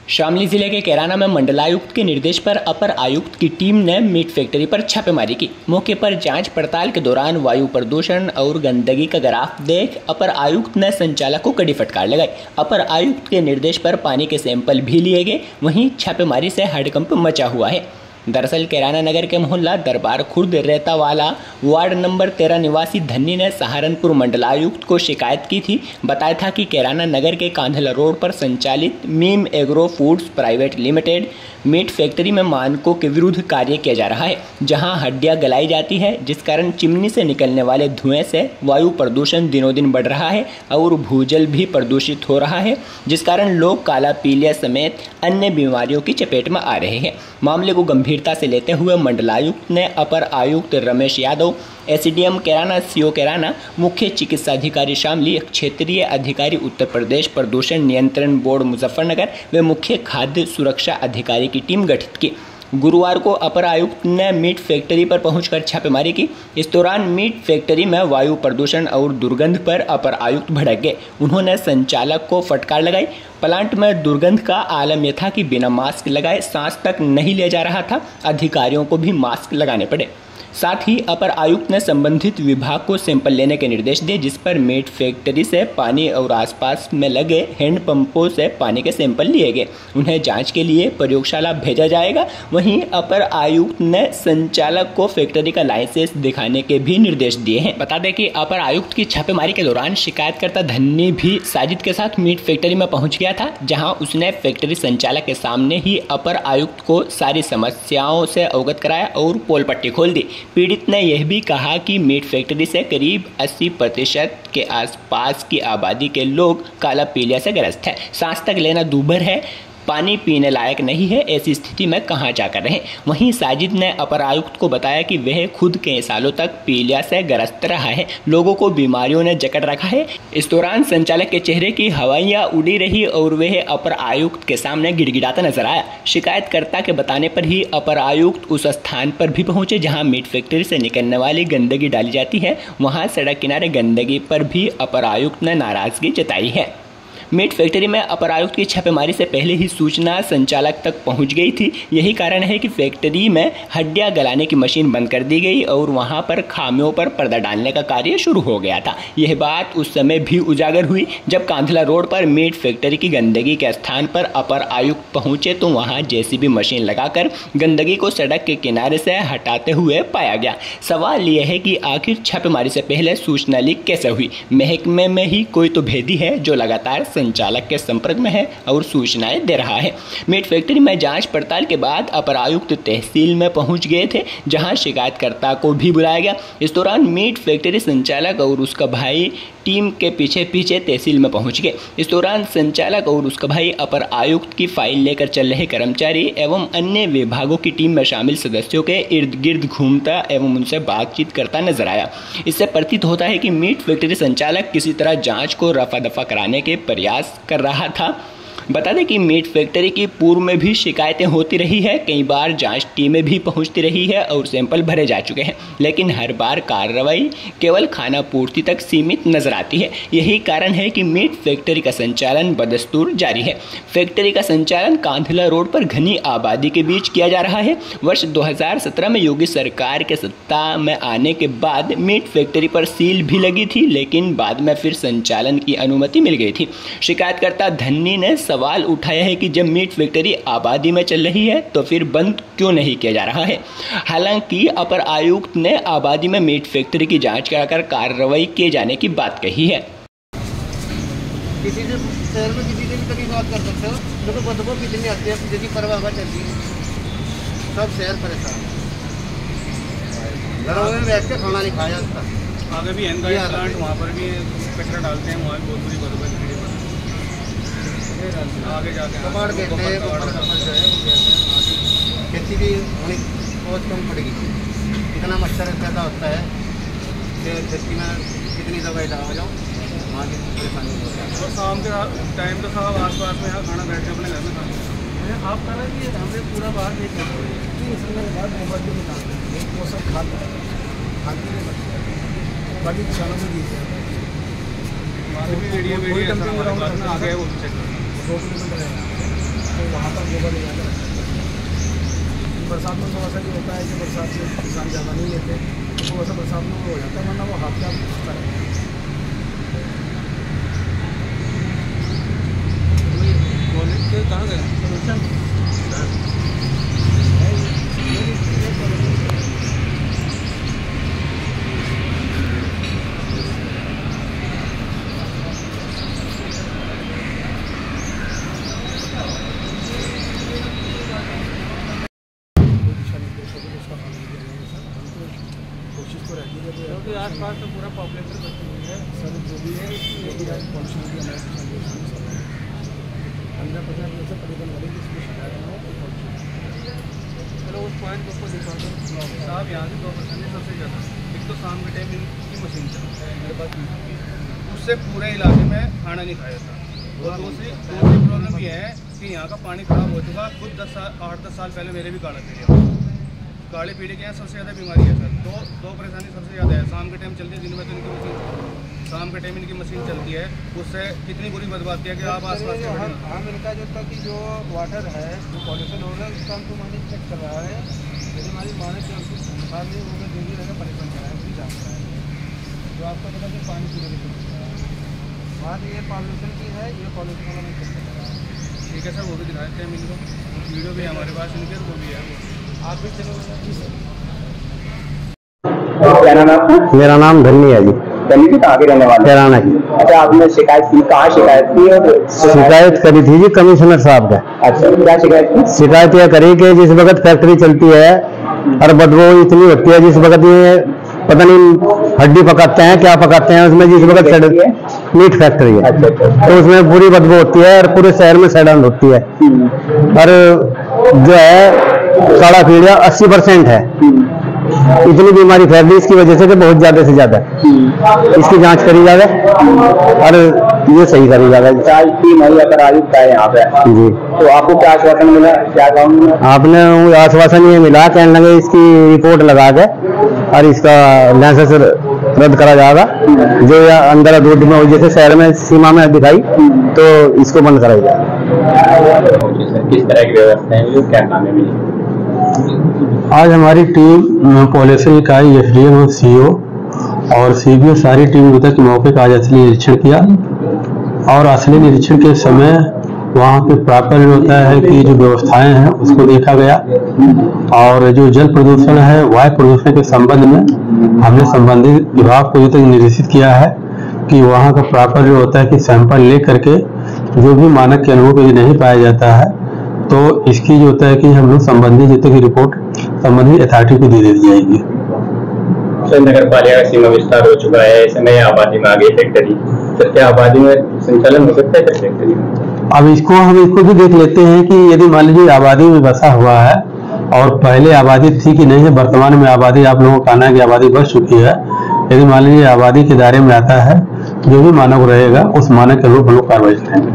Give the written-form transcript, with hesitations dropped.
शामली जिले के कैराना में मंडलायुक्त के निर्देश पर अपर आयुक्त की टीम ने मीट फैक्ट्री पर छापेमारी की। मौके पर जांच पड़ताल के दौरान वायु प्रदूषण और गंदगी का ग्राफ देख अपर आयुक्त ने संचालक को कड़ी फटकार लगाई। अपर आयुक्त के निर्देश पर पानी के सैंपल भी लिए गए। वहीं छापेमारी से हड़कंप मचा हुआ है। दरअसल कैराना नगर के मोहल्ला दरबार खुर्द रेतावाला वार्ड नंबर 13 निवासी धन्नी ने सहारनपुर मंडलायुक्त को शिकायत की थी। बताया था कि कैराना नगर के कांधला रोड पर संचालित meme agro foods private limited meat factory में मानकों के विरुद्ध कार्य किया जा रहा है, जहां हड्डियां गलाई जाती है, जिस कारण चिमनी से निकलने वाले धुएं से वायु प्रदूषण दिनों दिन बढ़ रहा है और भूजल भी प्रदूषित हो रहा है, जिस कारण लोग काला पीलिया समेत अन्य बीमारियों की चपेट में आ रहे हैं। मामले को गंभीरता से लेते हुए मंडलायुक्त ने अपर आयुक्त रमेश यादव, एसडीएम कैराना, सीओ कैराना, मुख्य चिकित्सा अधिकारी शामली, क्षेत्रीय अधिकारी उत्तर प्रदेश प्रदूषण नियंत्रण बोर्ड मुजफ्फरनगर व मुख्य खाद्य सुरक्षा अधिकारी की टीम गठित की। गुरुवार को अपर आयुक्त ने मीट फैक्ट्री पर पहुंचकर छापेमारी की। इस दौरान मीट फैक्ट्री में वायु प्रदूषण और दुर्गंध पर अपर आयुक्त भड़क गए। उन्होंने संचालक को फटकार लगाई। प्लांट में दुर्गंध का आलम यह था कि बिना मास्क लगाए सांस तक नहीं लिया जा रहा था। अधिकारियों को भी मास्क लगाने पड़े। साथ ही अपर आयुक्त ने संबंधित विभाग को सैंपल लेने के निर्देश दिए, जिस पर मीट फैक्ट्री से पानी और आसपास में लगे हैंडपंपों से पानी के सैंपल लिए गए। उन्हें जांच के लिए प्रयोगशाला भेजा जाएगा। वहीं अपर आयुक्त ने संचालक को फैक्ट्री का लाइसेंस दिखाने के भी निर्देश दिए हैं। बता दें कि अपर आयुक्त की छापेमारी के दौरान शिकायतकर्ता धन्नी भी साजिद के साथ मीट फैक्ट्री में पहुंच गया था, जहां उसने फैक्ट्री संचालक के सामने ही अपर आयुक्त को सारी समस्याओं से अवगत कराया और पोल पट्टी खोल दी। पीड़ित ने यह भी कहा कि मीट फैक्ट्री से करीब 80% के आसपास की आबादी के लोग काला पीलिया से ग्रस्त है। सांस तक लेना दूभर है, पानी पीने लायक नहीं है। ऐसी स्थिति में कहां जाकर रहें। वहीं साजिद ने अपर आयुक्त को बताया कि वह खुद कई सालों तक पीलिया से ग्रस्त रहा है, लोगों को बीमारियों ने जकड़ रखा है। इस दौरान संचालक के चेहरे की हवाइयां उड़ी रही और वह अपर आयुक्त के सामने गिड़गिड़ाता नजर आया। शिकायतकर्ता के बताने पर ही अपर आयुक्त उस स्थान पर भी पहुंचे जहां मीट फैक्ट्री से निकलने वाली गंदगी डाली जाती है। वहां सड़क किनारे गंदगी पर भी अपर आयुक्त ने नाराजगी जताई है। मीट फैक्ट्री में अपर आयुक्त की छापेमारी से पहले ही सूचना संचालक तक पहुंच गई थी। यही कारण है कि फैक्ट्री में हड्डियां गलाने की मशीन बंद कर दी गई और वहां पर खामियों पर पर्दा डालने का कार्य शुरू हो गया था। यह बात उस समय भी उजागर हुई जब कांधला रोड पर मीट फैक्ट्री की गंदगी के स्थान पर अपर आयुक्त पहुंचे तो वहां जेसीबी मशीन लगाकर गंदगी को सड़क के किनारे से हटाते हुए पाया गया। सवाल यह है कि आखिर छापेमारी से पहले सूचना लीक कैसे हुई। महकमे में ही कोई तो भेदी है जो लगातार संचालक के संपर्क में है और सूचनाएं दे रहा है। मीट फैक्ट्री में जांच पड़ताल के बाद अपर आयुक्त तहसील में पहुंच गए थे, जहां शिकायतकर्ता को भी बुलाया गया। इस दौरान मीट फैक्ट्री संचालक और उसका भाई टीम के पीछे पीछे तहसील में पहुंच गए। इस दौरान संचालक और उसका भाई अपर आयुक्त की फाइल लेकर चल रहे कर्मचारी एवं अन्य विभागों की टीम में शामिल सदस्यों के इर्द गिर्द घूमता एवं उनसे बातचीत करता नजर आया। इससे प्रतीत होता है कि मीट फैक्ट्री संचालक किसी तरह जांच को रफा दफा कराने के प्रयास कर रहा था। बता दें कि मीट फैक्ट्री की पूर्व में भी शिकायतें होती रही है। कई बार जांच टीमें भी पहुंचती रही है और सैंपल भरे जा चुके हैं, लेकिन हर बार कार्रवाई केवल खाना पूर्ति तक सीमित नजर आती है। यही कारण है कि मीट फैक्ट्री का संचालन बदस्तूर जारी है। फैक्ट्री का संचालन कांधला रोड पर घनी आबादी के बीच किया जा रहा है। वर्ष 2017 में योगी सरकार के सत्ता में आने के बाद मीट फैक्ट्री पर सील भी लगी थी, लेकिन बाद में फिर संचालन की अनुमति मिल गई थी। शिकायतकर्ता धन्नी ने सवाल उठाया है कि जब मीट फैक्ट्री आबादी में चल रही है तो फिर बंद क्यों नहीं किया जा रहा है। हालांकि अपर आयुक्त ने आबादी में मीट फैक्ट्री की जांच कराकर कार्रवाई किए जाने की बात कही है। किसी से शहर में किसी से भी कभी बात कर सकते हो, देखो बदबू कितनी आती है, किसी की परवाह चलती है, सब शहर परेशान। घरों में बैठ के खाना नहीं खाया जाता। आगे भी एनका प्लांट वहाँ पर भी कचरा डालते हैं, वहाँ भी बहुत बुरी बदबू आगे जाते हैं कबाड़ कहते हैं, खेती भी होनी बहुत कम पड़ेगी। इतना मच्छर पैदा होता है कि खेती में कितनी दवाई लगा जाओ, वहाँ की परेशानी होती है। और शाम के टाइम तो साहब आस-पास में यहाँ खाना बैठ के अपने घर में खाना। आप कह रहे हैं कि हमें पूरा बाहर नहीं करना वो सब खाते बाकी किसानों में दी वहाँ भी वीडियो आ गए वो चेक तो बरसात में थोड़ा सा ये होता है कि बरसात में किसान ज़्यादा नहीं लेते, तो थोड़ा सा बरसात में हो जाता है, वरना वो हाथ का होता है। कहाँ गए क्योंकि आस पास तो पूरा पॉपुलेशन बची हुई है सर, जो भी है पॉल्यूशन की हमारे 15% से परिवर्तन वाले जिसमें शिकायत ना हो तो पॉल्यूशन। चलो उस पॉइंट को दिखाता हूँ साहब, यहाँ से 2% सबसे ज़्यादा। एक तो शाम के टाइम इनकी मशीन चलती है मेरे पास, उससे पूरे इलाके में खाना नहीं खाया था। और दूसरी प्रॉब्लम ये है कि यहाँ का पानी खराब हो चुका। खुद 8-10 साल पहले मेरे भी काढ़ा पीड़िया, काढ़े पीड़े के यहाँ सबसे ज़्यादा बीमारी है सर। दो परेशानी सबसे ज़्यादा है। शाम के टाइम चलती है, दिन में तो इनकी मशीन, शाम के टाइम इनकी मशीन चलती है, उससे कितनी बुरी बदबाती है कि आप आसपास हम इनका जो तक कि जो वाटर है, जो पॉल्यूशन हो रहा है, उसका हमको मानी चेक कर रहा है। यदि हमारी माने के अनुसार नहीं होगा, जो भी रहेगा परेशान कर रहा है, वही जानता है। जो आपको पता कि पानी पीने की बात ये पॉल्यूशन की है, ये पॉल्यूशन वाला नहीं चेक कर रहा है। ठीक है सर, वो भी दिखा देते हैं इनको, वीडियो भी हमारे पास इनके, वो भी है, आप भी चलो। क्या नाम है आपका? मेरा नाम धन्नी है जी। धन्नी जी कहाँ के रहने वाले? कैराना की। अच्छा, आपने शिकायत की, कहाँ शिकायत की? और शिकायत करी थी जी कमिश्नर साहब का। अच्छा, क्या शिकायत की? शिकायत यह करी कि जिस वक्त फैक्ट्री चलती है और बदबू इतनी होती है, जिस वक्त ये पता नहीं हड्डी पकाते हैं क्या पकाते हैं उसमें, जिस वक्त मीट फैक्ट्री है। अच्छा, तो उसमें पूरी बदबू होती है और पूरे शहर में सड़न होती है। और जो है काढ़ा पीड़िया 80% है। इतनी बीमारी फैल रही इसकी वजह से कि बहुत ज्यादा से ज्यादा इसकी जांच करी जाए और ये सही करी जाए। आयुक्त है यहाँ पे जी, तो आपको क्या आश्वासन मिला? क्या कहूँगा, आपने आश्वासन ये मिला, कहने लगे इसकी रिपोर्ट लगा के और इसका लाइसेंस रद्द करा जाएगा। जो अंदर रोड में जैसे शहर में सीमा में दिखाई तो इसको बंद कराया जाएगा। किस तरह की व्यवस्था है, क्या काम है? आज हमारी टीम पॉल्यूशन इकाई एसडीएम और सीओ और सीबीओ सारी टीम तक मौके का आज असली निरीक्षण किया। और असली निरीक्षण के समय वहाँ पे प्रॉपर होता है कि जो व्यवस्थाएं हैं उसको देखा गया। और जो जल प्रदूषण है, वायु प्रदूषण के संबंध में हमने संबंधित विभाग को तक निर्देशित किया है कि वहाँ का प्रॉपर जो होता है कि सैंपल ले करके जो भी मानक के अनुरूप यदि नहीं पाया जाता है तो इसकी जो होता है कि हम लोग संबंधित जितने की रिपोर्ट संबंधित अथॉरिटी को दे दी जाएगी। नगर पालिका का सीमा विस्तार हो चुका है, ऐसे में आबादी में आ गई फैक्ट्री, तो क्या आबादी में संचालन हो सकता है फैक्ट्री? अब हम इसको भी देख लेते हैं कि यदि मान लीजिए आबादी में बसा हुआ है और पहले आबादी थी कि नहीं है, वर्तमान में आबादी आप लोगों का कहना है कि आबादी बढ़ चुकी है। यदि मान लीजिए आबादी के दायरे में आता है, जो भी मानक रहेगा उस मानक के अनुरूप हम लोग कार्रवाई करेंगे।